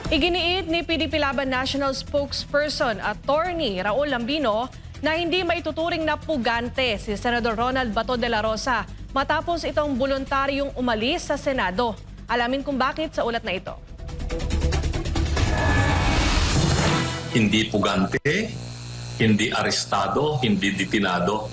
Iginiit ni PDP Laban National Spokesperson Attorney Raul Lambino na hindi maituturing na pugante si Senador Ronald Bato de la Rosa matapos itong voluntaryong umalis sa Senado. Alamin kung bakit sa ulat na ito. Hindi pugante, hindi arestado, hindi detinado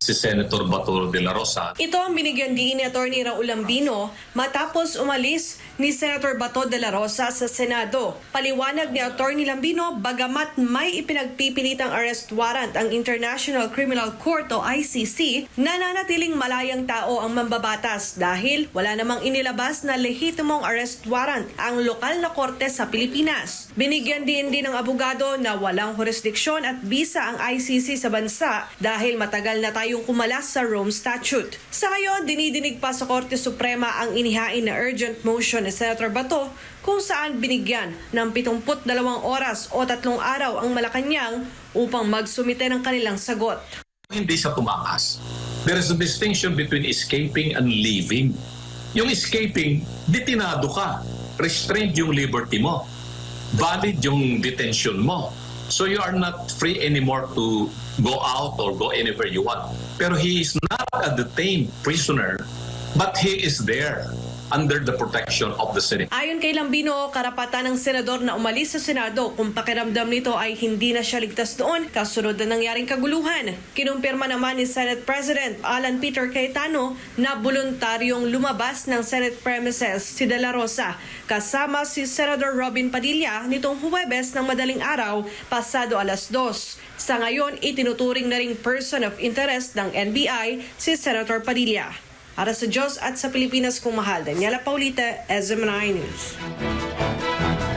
si Senator Bato de la Rosa. Ito ang binigyan din ni Attorney Raul Lambino matapos umalis ni Senator Bato de la Rosa sa Senado. Paliwanag ni Attorney Lambino, bagamat may ipinagpipilitang arrest warrant ang International Criminal Court o ICC, nananatiling malayang tao ang mambabatas dahil wala namang inilabas na lehitimong arrest warrant ang lokal na korte sa Pilipinas. Binigyan din ng abogado na walang jurisdiksyon at bisa ang ICC sa bansa dahil matagal na tayong kumalas sa Rome Statute. Sa ngayon, dinidinig pa sa Korte Suprema ang inihain na urgent motion ni Senator Bato kung saan binigyan ng 72 oras o 3 araw ang Malacanang upang magsumite ng kanilang sagot. Hindi siya tumakas. There is a distinction between escaping and leaving. Yung escaping, detinado ka. Restrained yung liberty mo. Valid yung detention mo. So you are not free anymore to go out or go anywhere you want. Pero he is not a detained prisoner, but he is there under the protection of the Senate. Ayon kay Lambino, karapatan ng senador na umalis sa Senado kung pakiramdam nito ay hindi na siya ligtas doon kasunod na nangyaring kaguluhan. Kinumpirma naman ni Senate President Alan Peter Cayetano na voluntaryong lumabas ng Senate premises si De La Rosa kasama si Senator Robin Padilla nitong Huwebes ng madaling araw pasado 2:00. Sa ngayon, itinuturing na ring person of interest ng NBI si Senator Padilla. Para sa Diyos at sa Pilipinas kung mahal, Daniela Paulita, SMNI News.